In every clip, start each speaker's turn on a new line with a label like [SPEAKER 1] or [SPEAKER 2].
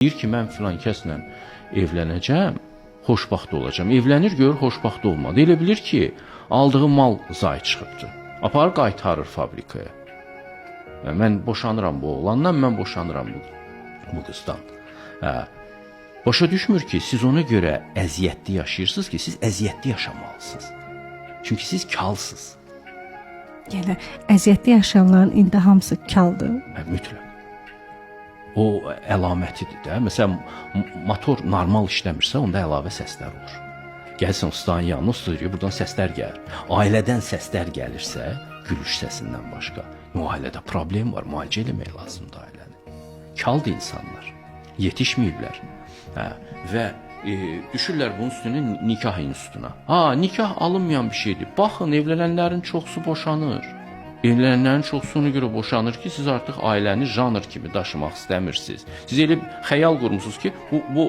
[SPEAKER 1] Deyir ki, mən filan kəslə evlənəcəm, xoşbaxt olacam. Evlənir, görür, xoşbaxt olmadı. Elə bilir ki, aldığı mal zay çıxıbdır. Aparır, qaytarır fabrikaya. Mən boşanıram bu oğlandan, mən boşanıram bu qızdan. Başa düşmür ki, siz ona görə əziyyətli yaşayırsınız ki, siz əziyyətli yaşamalısınız. Çünki siz kalsınız.
[SPEAKER 2] Yəni, əziyyətli yaşayanların indi hamısı kaldır.
[SPEAKER 1] Mütləq. O əlamətidir də. Məsələn, motor normal işləmirsə, onda əlavə səslər olur. Gəlsən ustanın yanına, usta deyir, buradan səslər gəlir. Ailədən səslər gəlirsə, gülüş səsindən başqa. O ailədə problem var, müalicə eləmək lazımdır ailəni. Kaldır insanlar, yetişməyiblər. Və düşürlər bunun üstünə nikah institutuna. Nikah alınmayan bir şeydir. Baxın, evlənənlərin çoxsu boşanır. Evlənənlərin çoxsu ona görə boşanır ki, siz artıq ailəni janr kimi daşımaq istəmirsiniz. Siz elə xəyal qurmusunuz ki, bu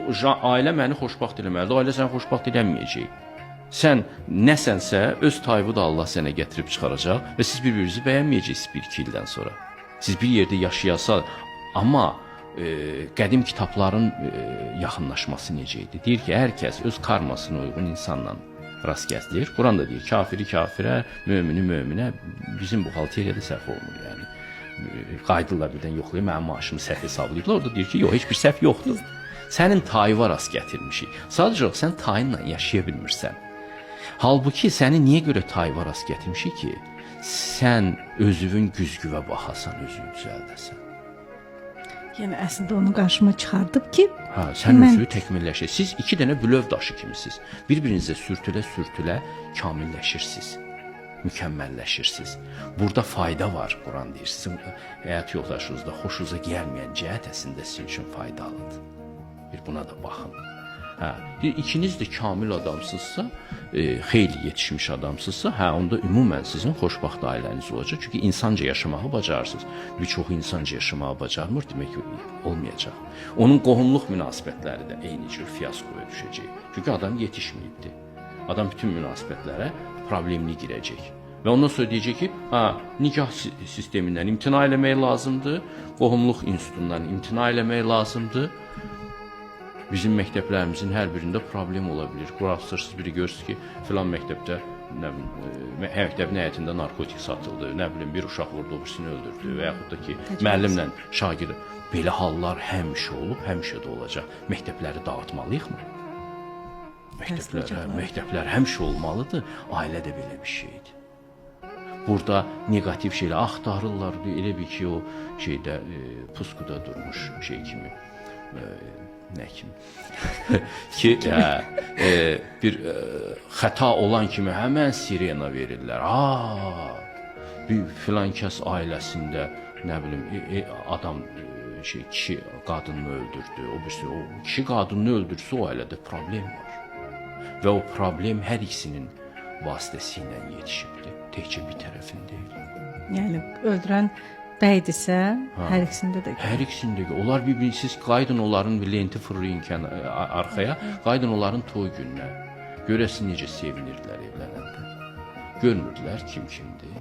[SPEAKER 1] ailə məni xoşbaxt eləməlidir, ailə səni xoşbaxt eləməyəcək. Sən nəsənsə, öz tayını da Allah sənə gətirib çıxaracaq və siz bir-birinizi bəyənməyəcəksiniz 1-2 ildən sonra. Siz bir yerdə yaşayasal, amma qədim kitabların yaxınlaşması necə idi? Deyir ki, hər kəs öz karmasına uyğun insanla rast gəzdirir. Quran da deyir, kafiri kafirə, mömini möminə. Bizim buxalteriyada səhv olmur, yəni. Qaydırlar birdən yoxlayır, mənim maaşımı səhv hesablayıblar. Orada deyir ki, yox, heç bir səhv yoxdur. Sənin tayıva rast gətirmişik. Sadəcə sən tayınla yaşaya bilmirsən. Halbuki səni niyə görə tayıva rast gətirmişik ki, sən özünün güzgüvə baxasan, özünü düzəldəsən.
[SPEAKER 2] Yəni, əslində onu qarşıma çıxardıb ki,
[SPEAKER 1] sən özünü təkmilləşir. Siz iki dənə bülöv daşı kimisiniz. Bir-birinizə sürtülə-sürtülə kamilləşirsiniz, mükəmməlləşirsiniz. Burada fayda var, Quran deyir. Sizin həyat yoldaşınızda xoşunuza gəlməyən cəhət əslində sizin üçün faydalıdır. Bir buna da baxın. İkiniz də kamil adamsızsa, xeyli yetişmiş adamsızsa, onda ümumən sizin xoşbaxt ailəniz olacaq. Çünki insanca yaşamağı bacarırsınız. Bir çoxu insanca yaşamağı bacarmır, demək ki, olmayacaq. Onun qohumluq münasibətləri də eyni cür fiyaskoya düşəcək. Çünki adam yetişməyibdir. Adam bütün münasibətlərə problemli girəcək. Və ondan sonra deyəcək ki, nikah sistemindən imtina eləmək lazımdır, qohumluq institutundan imtina eləmək lazımdır. Bizim məktəblərimizin hər birində problem ola bilir. Quraqsırsız biri görürsünüz ki, filan məktəbdə məktəbin həyətində narkotik satıldı, nə bilim, bir uşaq vurdu, birisini öldürdü və yaxud da ki, müəllimlə şagird. Belə hallar həmişə olub, həmişə də olacaq. Məktəbləri dağıtmalıyıq mı? Məktəblər həmişə olmalıdır, ailə də belə bir şeydir. Burada negativ şeylər axtarırlar, elə bir ki, o şeydə, puskuda durmuş şey kimi, nə kimi ki, bir xəta olan kimi həmən sirena verirlər. Bir filan kəs ailəsində, nə bilim, adam kişi qadını öldürdü, o kişi qadını öldürsə o ailədə problem var. Və o problem hər ikisinin vasitəsilə yetişibdir, təkcə bir tərəfin deyil.
[SPEAKER 2] Yəni, öldürən bəydirsə, hər ikisində də.
[SPEAKER 1] Hər ikisində də. Onlar bir-birini, siz qaydın onların lenti fırlayın arxaya, qaydın onların toy gününə. Görəsiniz necə sevinirdilər evlənəndə. Görmürdülər kim kimdir.